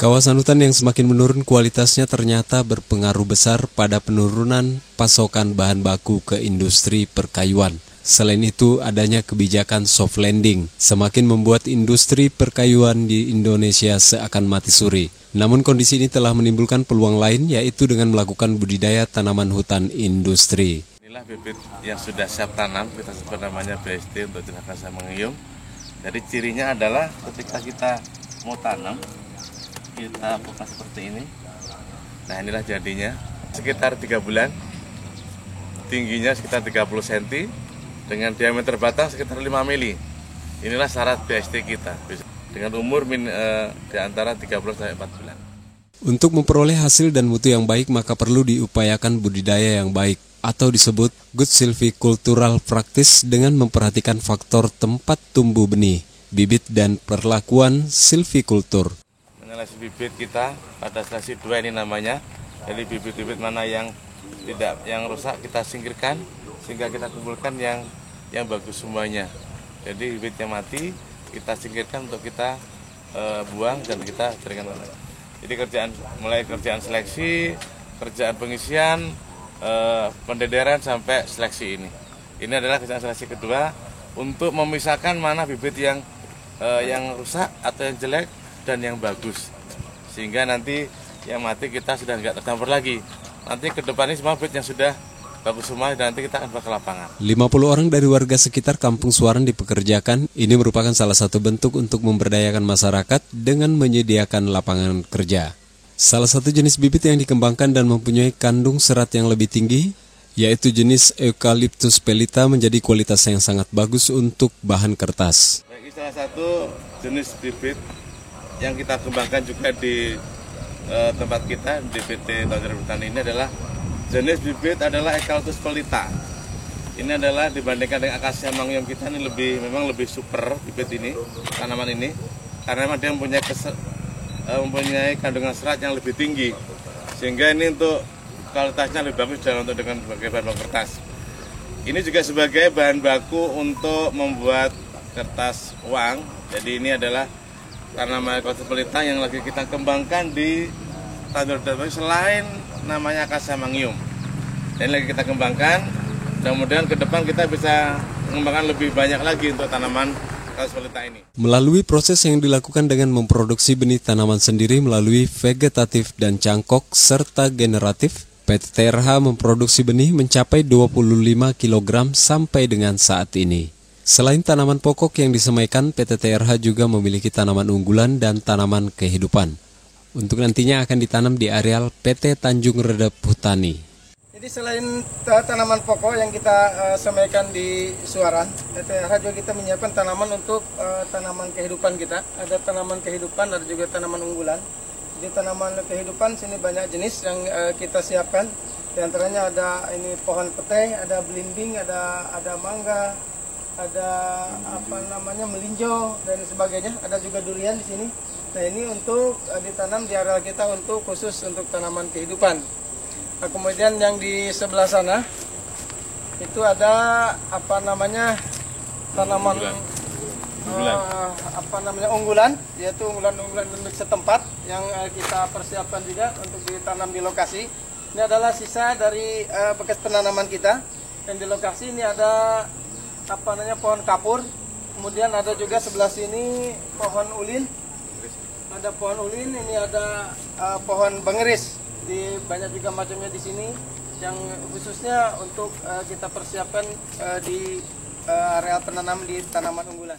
Kawasan hutan yang semakin menurun kualitasnya ternyata berpengaruh besar pada penurunan pasokan bahan baku ke industri perkayuan. Selain itu, adanya kebijakan soft landing semakin membuat industri perkayuan di Indonesia seakan mati suri. Namun kondisi ini telah menimbulkan peluang lain, yaitu dengan melakukan budidaya tanaman hutan industri. Inilah bibit yang sudah siap tanam, kita sebut namanya BST untuk jenis akassia mangium. Jadi cirinya adalah ketika kita mau tanam, kita buka seperti ini. Nah, inilah jadinya sekitar 3 bulan, tingginya sekitar 30 cm, dengan diameter batang sekitar 5 mili. Inilah syarat BST kita, dengan umur di antara 3 bulan sampai 4 bulan. Untuk memperoleh hasil dan mutu yang baik, maka perlu diupayakan budidaya yang baik, atau disebut good silvicultural practice, dengan memperhatikan faktor tempat tumbuh benih, bibit, dan perlakuan silvikultur. Mengenai bibit kita pada seleksi 2 ini namanya, jadi bibit-bibit mana yang rusak kita singkirkan, sehingga kita kumpulkan yang bagus semuanya. Jadi bibit yang mati kita singkirkan untuk kita buang dan kita berikan tanah. Jadi mulai kerjaan seleksi, kerjaan pengisian, pendederan sampai seleksi ini. Ini adalah kerjaan seleksi kedua untuk memisahkan mana bibit yang rusak atau yang jelek dan yang bagus. Sehingga nanti yang mati kita sudah nggak tercampur lagi. Nanti ke depan ini semua bibit yang sudah bagus semua, dan nanti kita akan ke lapangan. 50 orang dari warga sekitar Kampung Suaran dipekerjakan. Ini merupakan salah satu bentuk untuk memberdayakan masyarakat dengan menyediakan lapangan kerja. Salah satu jenis bibit yang dikembangkan dan mempunyai kandung serat yang lebih tinggi, yaitu jenis Eucalyptus pelita, menjadi kualitas yang sangat bagus untuk bahan kertas. Baik, salah satu jenis bibit yang kita kembangkan juga di tempat kita di PT Tanjung Hutan ini adalah jenis bibit adalah Eucalyptus pelita. Ini adalah dibandingkan dengan akassia mangium kita, ini memang lebih super bibit ini, tanaman ini, karena memang dia mempunyai kandungan serat yang lebih tinggi, sehingga ini untuk kualitasnya lebih bagus dan untuk dengan sebagai bahan baku kertas. Ini juga sebagai bahan baku untuk membuat kertas uang. Jadi ini adalah tanaman Eucalyptus pelita yang lagi kita kembangkan di Tanjung Hutan selain namanya akassia mangium. Dan lagi kita kembangkan, dan kemudian ke depan kita bisa mengembangkan lebih banyak lagi untuk tanaman Eucalyptus pelita ini. Melalui proses yang dilakukan dengan memproduksi benih tanaman sendiri melalui vegetatif dan cangkok serta generatif, PT TRH memproduksi benih mencapai 25 kg sampai dengan saat ini. Selain tanaman pokok yang disemaikan, PT TRH juga memiliki tanaman unggulan dan tanaman kehidupan. Untuk nantinya akan ditanam di areal PT Tanjung Redep Hutani. Jadi selain tanaman pokok yang kita semaikan di Suaran, PT TRH juga kita menyiapkan tanaman untuk tanaman kehidupan kita. Ada tanaman kehidupan, ada juga tanaman unggulan. Di tanaman kehidupan sini banyak jenis yang kita siapkan. Di antaranya ada ini pohon petai, ada belimbing, ada mangga, ada melinjo dan sebagainya. Ada juga durian di sini. Nah, ini untuk ditanam di area kita untuk khusus untuk tanaman kehidupan. Nah, kemudian yang di sebelah sana itu ada tanaman unggulan, yaitu unggulan setempat yang kita persiapkan juga untuk ditanam di lokasi. Ini adalah sisa dari bekas penanaman kita. Dan di lokasi ini ada pohon kapur. Kemudian ada juga sebelah sini pohon ulin. Ada pohon ulin, ini ada pohon bengeris. Banyak juga macamnya di sini yang khususnya untuk kita persiapkan di area penanam di tanaman unggulan.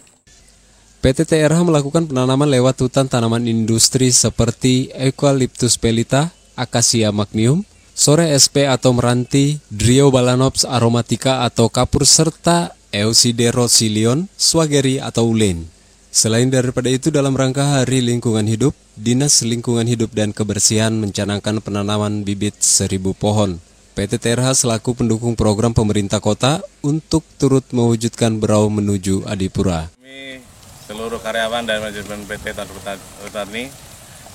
PT TRH melakukan penanaman lewat hutan tanaman industri seperti Eucalyptus pelita, Akassia magnium, Sore SP atau meranti, Dryobalanops aromatica atau kapur, serta Eusiderosilion, Swageri atau ulen. Selain daripada itu, dalam rangka Hari Lingkungan Hidup, Dinas Lingkungan Hidup dan Kebersihan mencanangkan penanaman bibit 1000 pohon. PT TRH selaku pendukung program pemerintah kota untuk turut mewujudkan Berau menuju Adipura. Kami seluruh karyawan dan manajemen PT Tanjung Hutani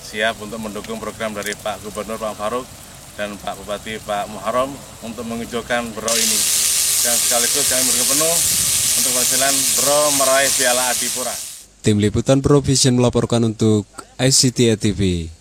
siap untuk mendukung program dari Pak Gubernur Pak Faruk dan Pak Bupati Pak Muharram untuk menghijaukan Berau ini. Dan sekaligus kami berikan penuh untuk keberhasilan Berau meraih Piala Adipura. Tim Liputan Pro Vision melaporkan untuk ICTI TV.